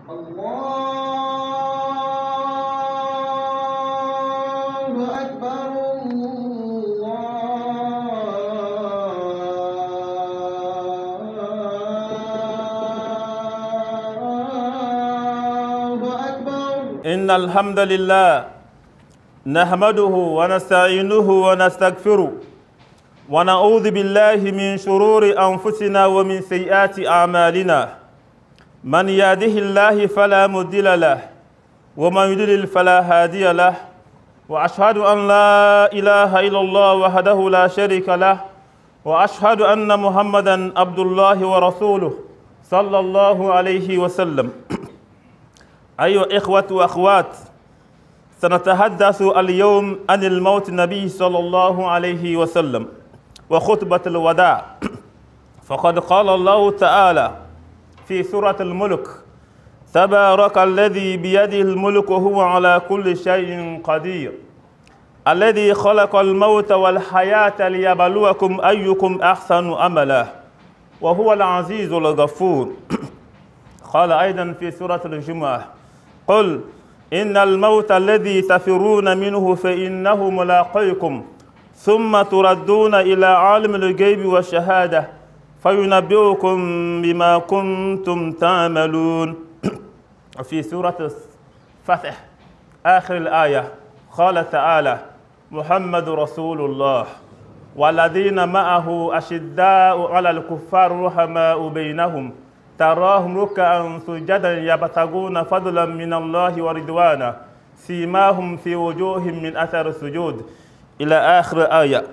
الله أكبر الله أكبر. إن الحمد لله نحمده ونستعينه ونستغفره ونعوذ بالله من شرور أنفسنا ومن سيئات أعمالنا. من يهده الله فلا مضل له ومن يضلل فلا هادي له، وأشهد أن لا إله إلا الله وحده لا شريك له، وأشهد أن محمدا عبد الله ورسوله صلى الله عليه وسلم. أيها الإخوة وأخوات، سنتحدث اليوم عن الموت النبي صلى الله عليه وسلم وخطبة الوداع. فقد قال الله تعالى في سورة الملك: تبارك الذي بيده الملك وهو على كل شيء قدير، الذي خلق الموت والحياة ليبلوكم أيكم أحسن عملا وهو العزيز الغفور. قال أيضا في سورة الجمعة: قل إن الموت الذي تفرون منه فإنه ملاقيكم ثم تردون إلى عالم الغيب والشهادة فينبئكم بما كنتم تعملون. وفي سورة الفتح آخر الآية قال تعالى: محمد رسول الله والذين معه أشداء على الكفار رحماء بينهم تراهم ركعا سجدا يبتغون فضلا من الله ورضوانا سيماهم في وجوههم من أثر السجود إلى آخر آية.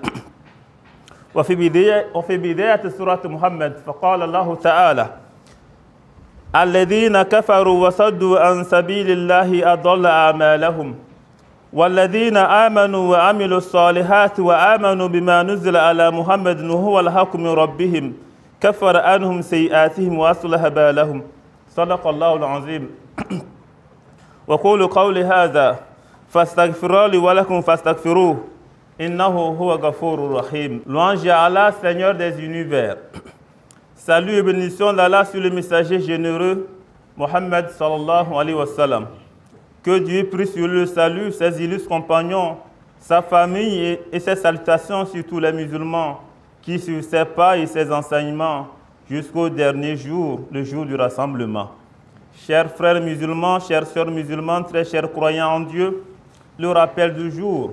وفي بداية سورة محمد فقال الله تعالى: الذين كفروا وصدوا عن سبيل الله أضل أعمالهم والذين آمنوا وعملوا الصالحات وآمنوا بما نزل على محمد وهو الحق من ربهم كفر عنهم سيئاتهم وأصلح بالهم. صدق الله العظيم. وقولوا قولي هذا فاستغفروا لي ولكم فاستغفروه إنه هو غفور رحيم. Louange à Allah, Seigneur des univers. Salut et bénédiction d'Allah sur le messager généreux Mohammed sallallahu alayhi wa sallam. Que Dieu prie sur le salut, ses illustres compagnons, sa famille et ses salutations sur tous les musulmans qui suivent ses pas et ses enseignements jusqu'au dernier jour, le jour du rassemblement. Chers frères musulmans, chères sœurs musulmanes, très chers croyants en Dieu, le rappel du jour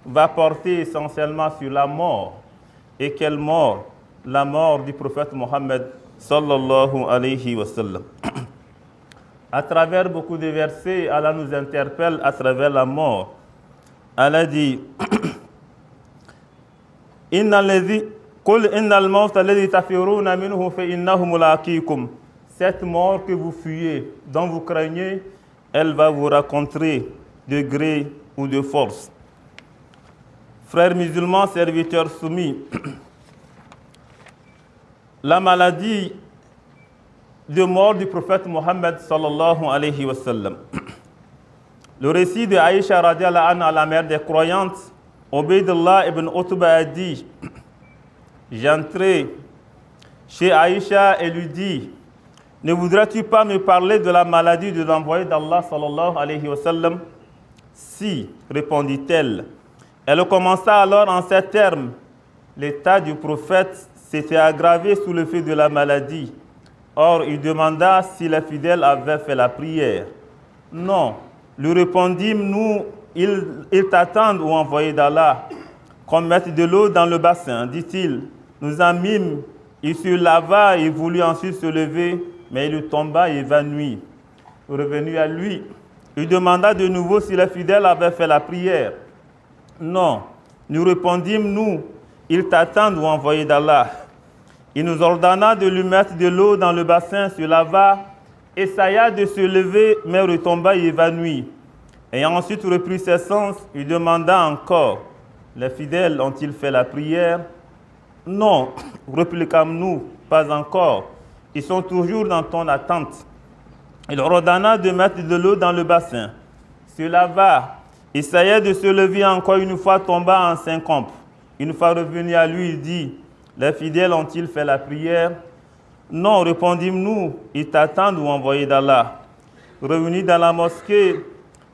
va porter essentiellement sur la mort. Et quelle mort? La mort du prophète Mohammed sallallahu alayhi wa sallam. À travers beaucoup de versets, Allah nous interpelle à travers la mort. Allah dit: cette mort que vous fuyez, dont vous craignez, elle va vous rencontrer de gré ou de force. Frères musulmans, serviteurs soumis, la maladie de mort du prophète Mohammed sallallahu alayhi wa sallam. Le récit de Aïcha radiallahu anha, la mère des croyantes, Ubaydullah ibn Utba a dit: j'entrai chez Aïcha et lui dit: ne voudrais-tu pas me parler de la maladie de l'envoyé d'Allah sallallahu alayhi wa sallam? Si, répondit-elle. Elle commença alors en ces termes: l'état du prophète s'était aggravé sous le fait de la maladie. Or, il demanda si les fidèles avaient fait la prière. Non, lui répondîmes, nous, ils t'attendent, ô envoyé d'Allah, qu'on mette de l'eau dans le bassin, dit-il. Nous en mîmes, il se lava et voulut ensuite se lever, mais il tomba évanoui. Revenu à lui, il demanda de nouveau si les fidèles avaient fait la prière. Non, nous répondîmes, nous, ils t'attendent, ô envoyé d'Allah. Il nous ordonna de lui mettre de l'eau dans le bassin, se lava, essaya de se lever, mais retomba évanoui. Ayant ensuite repris ses sens, il demanda encore: les fidèles ont-ils fait la prière? Non, répliquâmes-nous, pas encore. Ils sont toujours dans ton attente. Il ordonna de mettre de l'eau dans le bassin, se lava, essaya de se lever encore une fois, tomba en syncope. Une fois revenu à lui, il dit: les fidèles ont-ils fait la prière? Non, répondîmes-nous, ils t'attendent, ou envoyé d'Allah. réunis dans la mosquée,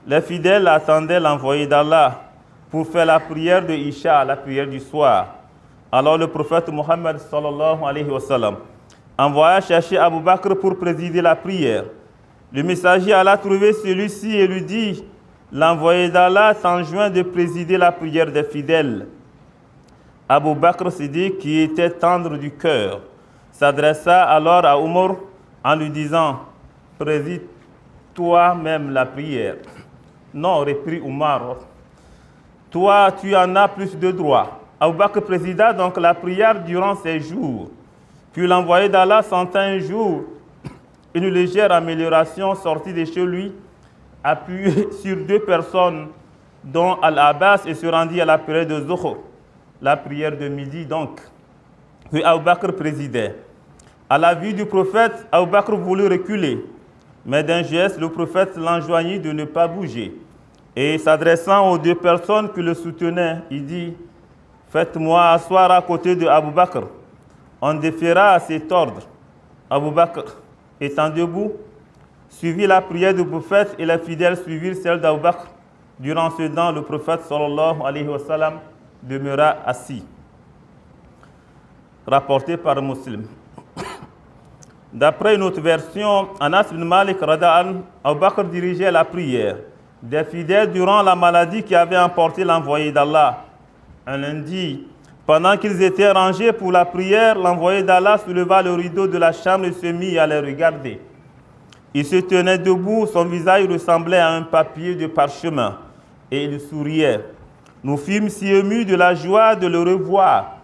les fidèles attendaient l'envoyé d'Allah pour faire la prière de Isha, la prière du soir. Alors le prophète Mohammed sallallahu alayhi wa sallam envoya chercher Abu Bakr pour présider la prière. Le messager alla trouver celui-ci et lui dit: l'envoyé d'Allah s'enjoint de présider la prière des fidèles. Abu Bakr Siddiq, qui était tendre du cœur, s'adressa alors à Omar en lui disant: préside toi-même la prière. Non, reprit Omar, toi tu en as plus de droit. Abu Bakr présida donc la prière durant ces jours. Puis l'envoyé d'Allah sentant un jour une légère amélioration sortie de chez lui, appuyé sur 2 personnes, dont Al-Abbas, et se rendit à la prière de Zuhr, la prière de midi donc. Puis Abu Bakr présidait. À la vue du prophète, Abu Bakr voulut reculer, mais d'un geste, le prophète l'enjoignit de ne pas bouger. Et s'adressant aux 2 personnes qui le soutenaient, il dit: faites-moi asseoir à côté de Abu Bakr. On déféra à cet ordre. Abu Bakr, étant debout, suivit la prière du prophète et les fidèles suivirent celle d'Abu Bakr. Durant ce temps, le prophète sallallahu alayhi wa sallam demeura assis. Rapporté par Muslim. D'après une autre version, Anas bin Malik rada'an, Abu Bakr dirigeait la prière des fidèles durant la maladie qui avait emporté l'envoyé d'Allah. Un lundi, pendant qu'ils étaient rangés pour la prière, l'envoyé d'Allah souleva le rideau de la chambre et se mit à les regarder. Il se tenait debout, son visage ressemblait à un papier de parchemin, et il souriait. Nous fûmes si émus de la joie de le revoir.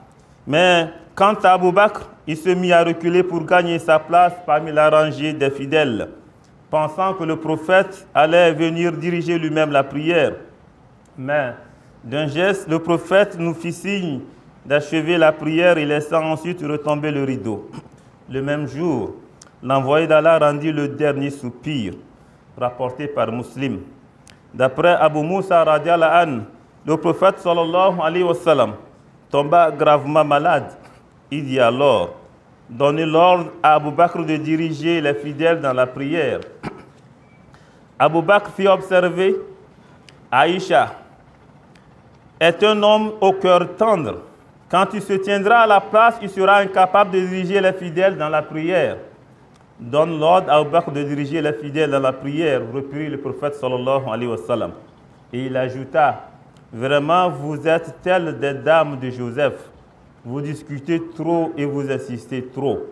Mais quant à Abu Bakr, il se mit à reculer pour gagner sa place parmi la rangée des fidèles, pensant que le prophète allait venir diriger lui-même la prière. Mais d'un geste, le prophète nous fit signe d'achever la prière et laissa ensuite retomber le rideau. Le même jour, l'envoyé d'Allah rendit le dernier soupir, rapporté par Muslim. D'après Abu Musa radiallahu anhu, le prophète sallallahu alayhi wa sallam tomba gravement malade. Il dit alors: donnez l'ordre à Abu Bakr de diriger les fidèles dans la prière. Abu Bakr fit observer: Aïcha est un homme au cœur tendre. Quand il se tiendra à la place, il sera incapable de diriger les fidèles dans la prière. Donne l'ordre à Abu Bakr de diriger les fidèles dans la prière, reprit le prophète sallallahu alayhi wa sallam. Et il ajouta: vraiment, vous êtes telles des dames de Joseph. Vous discutez trop et vous insistez trop.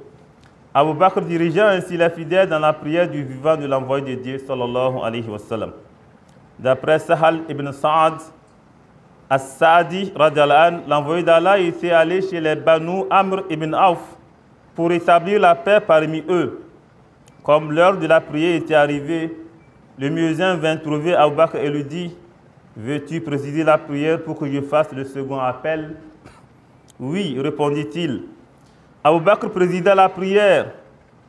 Abu Bakr dirigea ainsi les fidèles dans la prière du vivant de l'envoyé de Dieu sallallahu alayhi wa sallam. D'après Sahal ibn Sa'ad As-Sa'di, l'envoyé d'Allah était allé chez les Banu Amr ibn Auf pour établir la paix parmi eux. Comme l'heure de la prière était arrivée, le muezzin vint trouver Abu Bakr et lui dit: veux-tu présider la prière pour que je fasse le second appel? Oui, répondit-il. Abu Bakr présida la prière,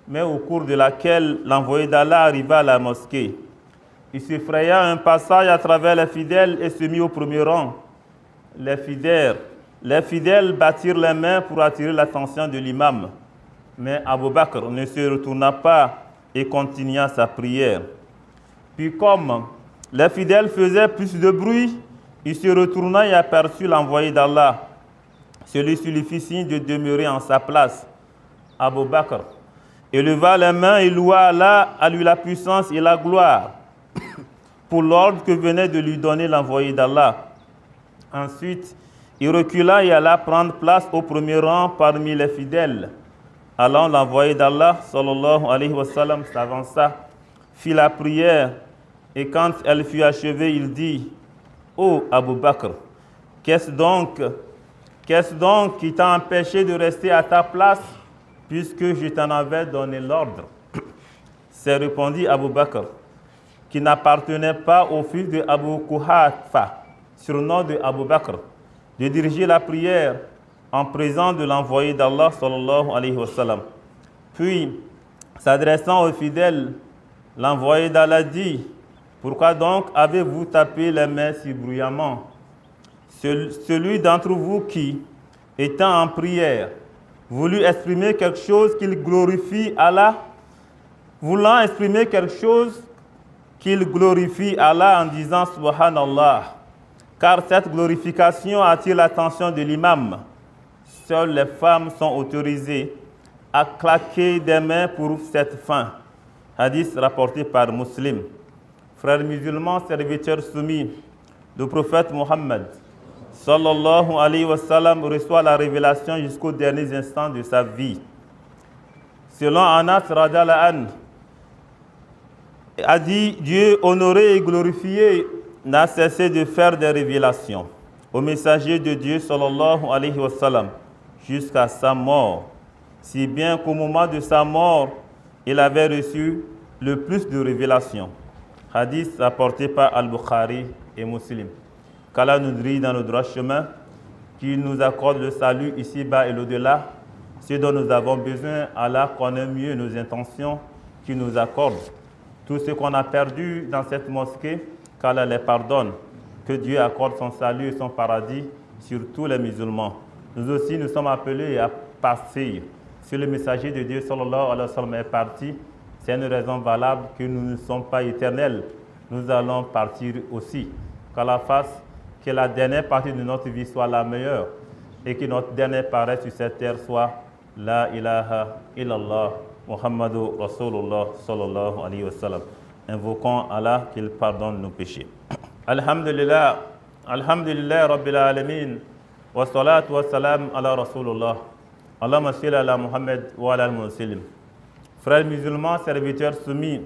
mais au cours de laquelle l'envoyé d'Allah arriva à la mosquée. Il se fraya un passage à travers les fidèles et se mit au premier rang. Les fidèles battirent les mains pour attirer l'attention de l'imam. Mais Abu Bakr ne se retourna pas et continua sa prière. Puis comme les fidèles faisaient plus de bruit, il se retourna et aperçut l'envoyé d'Allah. Celui-ci lui fit signe de demeurer en sa place. Abu Bakr éleva les mains et loua Allah, à lui la puissance et la gloire, pour l'ordre que venait de lui donner l'envoyé d'Allah. Ensuite, il recula et alla prendre place au premier rang parmi les fidèles. Alors l'envoyé d'Allah, sallallahu alayhi wa sallam, s'avança, fit la prière, et quand elle fut achevée, il dit: ô Abu Bakr, qu'est-ce donc qui t'a empêché de rester à ta place, puisque je t'en avais donné l'ordre? C'est répondit Abu Bakr, qui n'appartenait pas au fils de Abu Kuhafa, surnom de Abu Bakr, de diriger la prière en présence de l'envoyé d'Allah sallallahu alayhi wa sallam. Puis, s'adressant aux fidèles, l'envoyé d'Allah dit: pourquoi donc avez-vous tapé les mains si bruyamment? Celui d'entre vous qui, étant en prière, voulut exprimer quelque chose qu'il glorifie Allah, voulant exprimer quelque chose qu'il glorifie Allah en disant Subhanallah, car cette glorification attire l'attention de l'imam. Seules les femmes sont autorisées à claquer des mains pour cette fin. Hadith rapporté par Muslim. Frères musulmans, serviteurs soumis, le prophète Mohammed sallallahu alayhi wa sallam reçoit la révélation jusqu'aux derniers instants de sa vie. Selon Anas radhiyallahu anhu, a dit, Dieu honoré et glorifié n'a cessé de faire des révélations au messager de Dieu sallallahu alayhi wa sallam jusqu'à sa mort, si bien qu'au moment de sa mort, il avait reçu le plus de révélations. Hadith rapporté par Al-Bukhari et Muslim. Qu'Allah nous dirige dans le droit chemin, qu'il nous accorde le salut ici-bas et l'au-delà, ce dont nous avons besoin, Allah connaît mieux nos intentions, qu'il nous accorde. Tout ce qu'on a perdu dans cette mosquée, qu'Allah les pardonne, que Dieu accorde son salut et son paradis sur tous les musulmans. Nous aussi, nous sommes appelés à passer. Si le messager de Dieu, sallallahu alayhi wa sallam, est parti, c'est une raison valable que nous ne sommes pas éternels. Nous allons partir aussi. Qu'Allah fasse que la dernière partie de notre vie soit la meilleure et que notre dernière parole sur cette terre soit La ilaha illallah Muhammadu Rasulullah sallallahu alayhi wa sallam. Invoquons Allah qu'il pardonne nos péchés. Alhamdulillah, alhamdulillah rabbil alamin, wa salatu wa salam ala Rasulullah. Allahumma salli ala Muhammad wa ala al-Muslim. Frères musulmans, serviteurs soumis,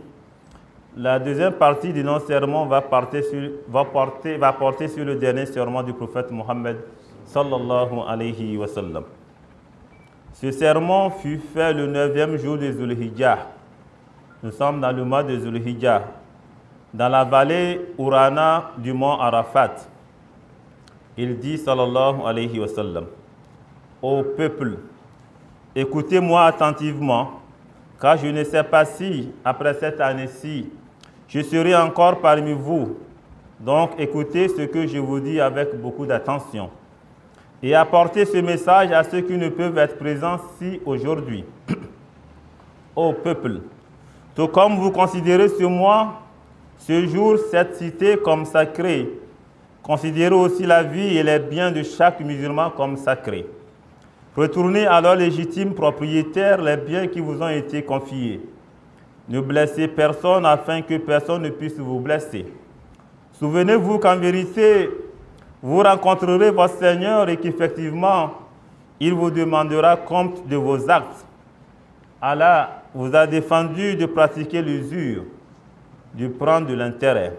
la deuxième partie du non-sermon va porter sur le dernier sermon du prophète Mohammed sallallahu alayhi wa sallam. Ce sermon fut fait le 9e jour de Zulhijjah. Nous sommes dans le mois de Zulhijjah, dans la vallée Urana du mont Arafat. Il dit sallallahu alayhi wa sallam: Ô peuple, écoutez-moi attentivement, car je ne sais pas si, après cette année-ci, je serai encore parmi vous. Donc écoutez ce que je vous dis avec beaucoup d'attention. Et apportez ce message à ceux qui ne peuvent être présents ici aujourd'hui. Ô peuple, tout comme vous considérez ce mois, ce jour, cette cité comme sacrée, considérez aussi la vie et les biens de chaque musulman comme sacrés. Retournez à leurs légitimes propriétaires les biens qui vous ont été confiés. Ne blessez personne afin que personne ne puisse vous blesser. Souvenez-vous qu'en vérité, vous rencontrerez votre Seigneur et qu'effectivement, il vous demandera compte de vos actes. Allah vous a défendu de pratiquer l'usure, de prendre de l'intérêt,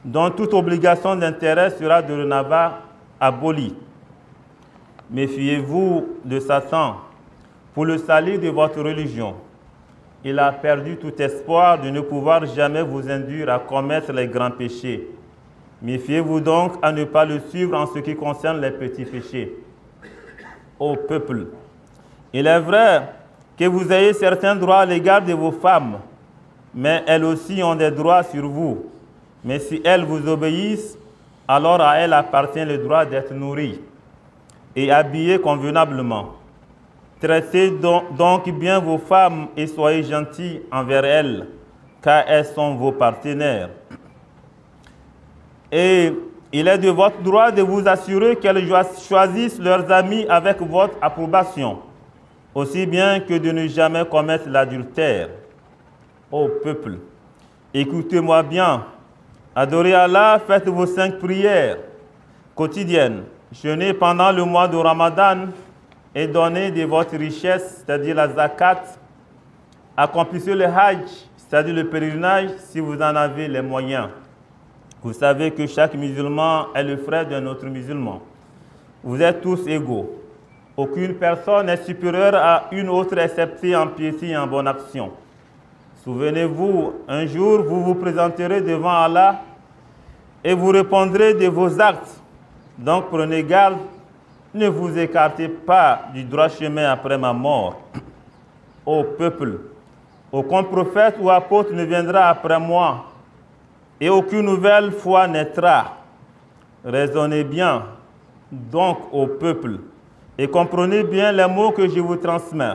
dont toute obligation d'intérêt sera dorénavant abolie. Méfiez-vous de Satan pour le salut de votre religion. Il a perdu tout espoir de ne pouvoir jamais vous induire à commettre les grands péchés. Méfiez-vous donc à ne pas le suivre en ce qui concerne les petits péchés. Ô peuple, il est vrai que vous ayez certains droits à l'égard de vos femmes, mais elles aussi ont des droits sur vous. Mais si elles vous obéissent, alors à elles appartient le droit d'être nourries et habillées convenablement. Traitez donc bien vos femmes et soyez gentils envers elles, car elles sont vos partenaires. Et il est de votre droit de vous assurer qu'elles choisissent leurs amis avec votre approbation, aussi bien que de ne jamais commettre l'adultère. Ô peuple, écoutez-moi bien, adorez Allah, faites vos 5 prières quotidiennes, jeûnez pendant le mois de Ramadan et donnez de votre richesse, c'est-à-dire la zakat, accomplissez le hajj, c'est-à-dire le pèlerinage, si vous en avez les moyens. Vous savez que chaque musulman est le frère d'un autre musulman. Vous êtes tous égaux. Aucune personne n'est supérieure à une autre excepté en piété et en bonne action. Souvenez-vous, un jour, vous vous présenterez devant Allah et vous répondrez de vos actes. Donc prenez garde, ne vous écartez pas du droit chemin après ma mort. Ô peuple, aucun prophète ou apôtre ne viendra après moi, et aucune nouvelle foi naîtra. Raisonnez bien, donc, ô peuple, et comprenez bien les mots que je vous transmets.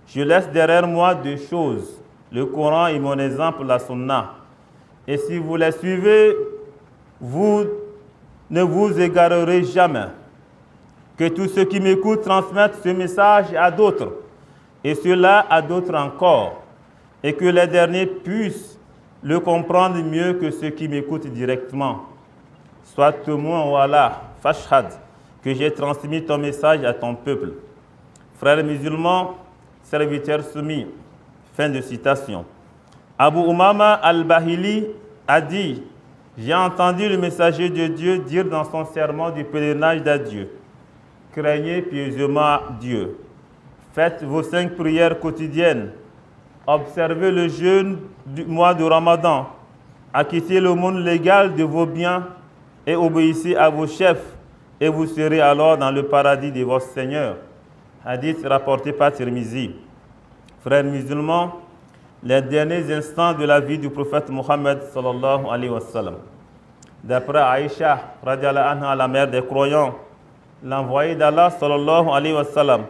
Je laisse derrière moi 2 choses, le Coran et mon exemple, la Sunna. Et si vous les suivez, vous ne vous égarerez jamais. Que tous ceux qui m'écoutent transmettent ce message à d'autres, et cela à d'autres encore, et que les derniers puissent le comprendre mieux que ceux qui m'écoutent directement. Sois témoin, ô Allah, Fashhad, que j'ai transmis ton message à ton peuple. Frères musulmans, serviteurs soumis. Fin de citation. Abu Umama al-Bahili a dit: j'ai entendu le messager de Dieu dire dans son serment du pèlerinage d'adieu: craignez pieusement Dieu, faites vos 5 prières quotidiennes, observez le jeûne du mois de Ramadan, acquittez le monde légal de vos biens et obéissez à vos chefs, et vous serez alors dans le paradis de votre Seigneur. Hadith rapporté par Tirmizi. Frères musulmans, les derniers instants de la vie du prophète Mohammed sallallahu alayhi wa sallam. D'après Aïcha, radiallahu anha, la mère des croyants, l'envoyé d'Allah sallallahu alayhi wa sallam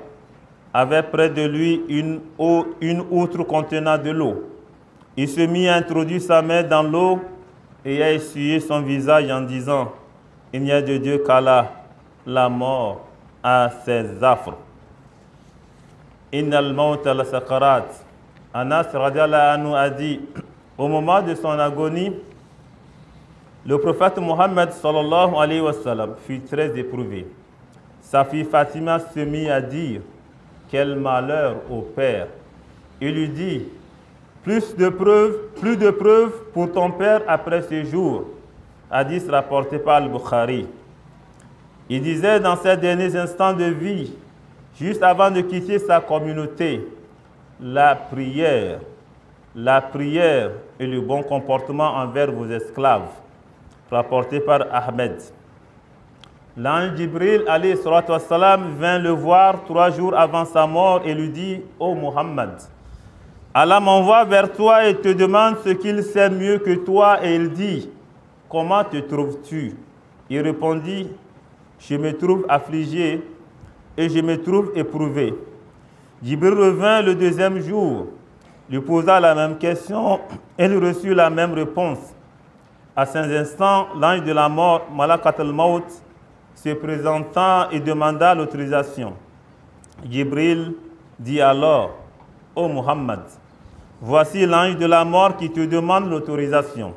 avait près de lui une outre contenant de l'eau. Il se mit à introduire sa main dans l'eau et à essuyer son visage en disant: il n'y a de Dieu qu'Allah, la mort à ses affres. Innal mawta la sakarat. Anas radiallahu anhu a dit: au moment de son agonie, le prophète Mohammed sallallahu alayhi wa sallam fut très éprouvé. Sa fille Fatima se mit à dire: quel malheur au père. Il lui dit: plus de preuves pour ton père après ce jour. Hadith rapporté par Al-Bukhari. Il disait dans ses derniers instants de vie, juste avant de quitter sa communauté: la prière et le bon comportement envers vos esclaves. Rapporté par Ahmed. L'ange Jibril alayhi salatu wassalam vint le voir 3 jours avant sa mort et lui dit: ô Muhammad, Allah m'envoie vers toi et te demande ce qu'il sait mieux que toi, et il dit: comment te trouves-tu? Il répondit: je me trouve affligé et je me trouve éprouvé. Jibril revint le 2e jour, lui posa la même question et il reçut la même réponse. À ces instants, l'ange de la mort, Malakat al-Maut, se présenta et demanda l'autorisation. Jibril dit alors: ô Muhammad, voici l'ange de la mort qui te demande l'autorisation.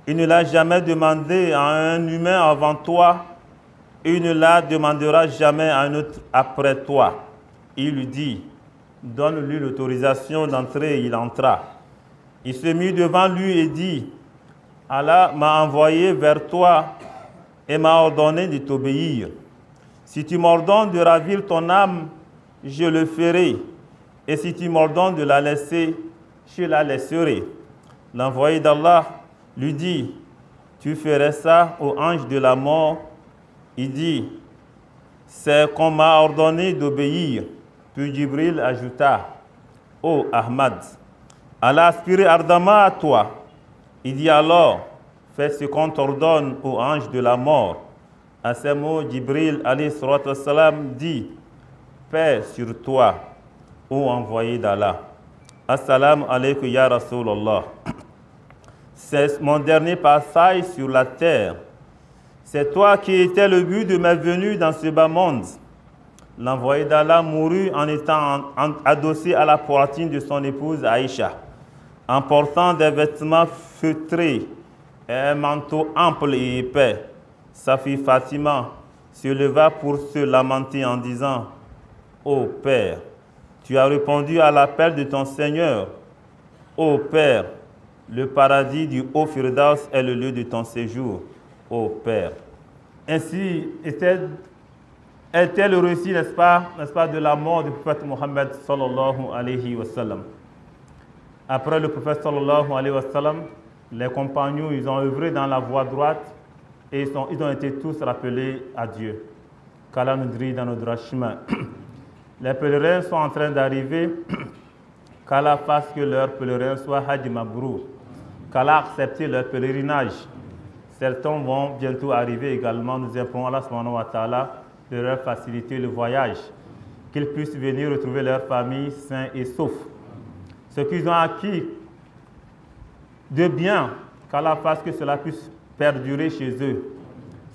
Il ne l'a jamais demandé à un humain avant toi, et il ne la demandera jamais à un autre après toi. Il lui dit: donne-lui l'autorisation d'entrer, et il entra. Il se mit devant lui et dit: Allah m'a envoyé vers toi et m'a ordonné de t'obéir. Si tu m'ordonnes de ravir ton âme, je le ferai. Et si tu m'ordonnes de la laisser, je la laisserai. L'envoyé d'Allah lui dit: tu ferais ça au ange de la mort? Il dit: c'est qu'on m'a ordonné d'obéir. Puis Jibril ajouta: ô Ahmad, Allah aspire ardemment à toi. Il dit alors: fais ce qu'on t'ordonne au ange de la mort. À ces mots, Jibril alayhi salatu wassalam dit: paix sur toi, ô envoyé d'Allah. Assalamu alaikum ya Rasulallah. C'est mon dernier passage sur la terre. C'est toi qui étais le but de ma venue dans ce bas monde. L'envoyé d'Allah mourut en étant adossé à la poitrine de son épouse Aïcha, en portant des vêtements feutrés et un manteau ample et épais. Sa fille Fatima se leva pour se lamenter en disant: ô Père, tu as répondu à l'appel de ton Seigneur. Ô Père, le paradis du haut Firdaus est le lieu de ton séjour. Ô Père. Ainsi était le récit, n'est-ce pas, de la mort du prophète Mohammed sallallahu alayhi wa sallam. Après le prophète sallallahu alayhi wa sallam, les compagnons, ils ont œuvré dans la voie droite et ils ont été tous rappelés à Dieu. Qu'Allah nous dirige dans nos droits chemins. Les pèlerins sont en train d'arriver. Qu'Allah fasse que leur pèlerin soit Hajj Mabrour. Qu'Allah accepte leur pèlerinage. Certains vont bientôt arriver également. Nous implorons Allah subhanahu wa ta'ala de leur faciliter le voyage. Qu'ils puissent venir retrouver leur famille sains et saufs. Ce qu'ils ont acquis de bien qu'Allah fasse que cela puisse perdurer chez eux.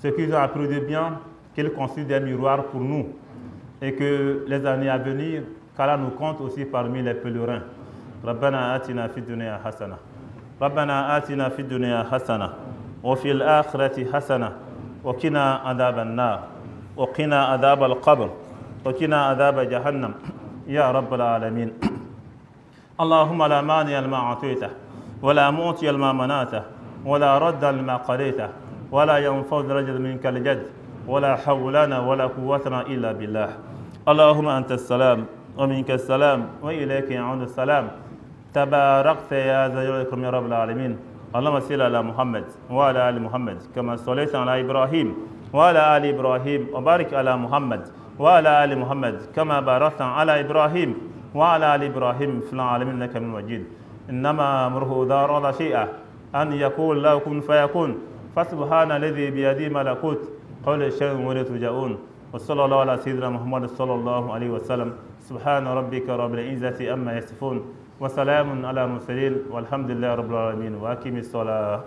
Ce qu'ils ont appris de bien, qu'ils constituent des miroirs pour nous. Et que les années à venir, qu'Allah nous compte aussi parmi les pèlerins. ربنا آتنا في الدنيا حسنة ربنا آتنا في الدنيا حسنة وفي الآخرة حسنة وقنا عذاب النار وقنا عذاب القبر وقنا عذاب جهنم يا رب العالمين اللهم لا مانع لما أعطيته ولا معطي لما منعته ولا رد لما قضيته ولا ينفع ذا الجد منك الجد ولا حول لنا ولا قوتنا إلا بالله اللهم أنت السلام ومنك السلام وإليك يعود السلام تباركت يا ذا الجلال والإكرام يا رب العالمين اللهم صل على محمد وعلى آل محمد كما صليت على إبراهيم وعلى آل إبراهيم وبارك على محمد وعلى آل محمد كما باركت على إبراهيم وعلى آل إبراهيم في العالمين إنك حميد مجيد إنما أمره إذا أراد شيئا أن يقول له كن فيكون فسبحان الذي بيده ملكوت كل شيء وإليه ترجعون وصلى الله على سيدنا محمد صلى الله عليه وسلم سبحان ربك رب العزة أما يصفون وسلام على المرسلين والحمد لله رب العالمين وأقم الصلاة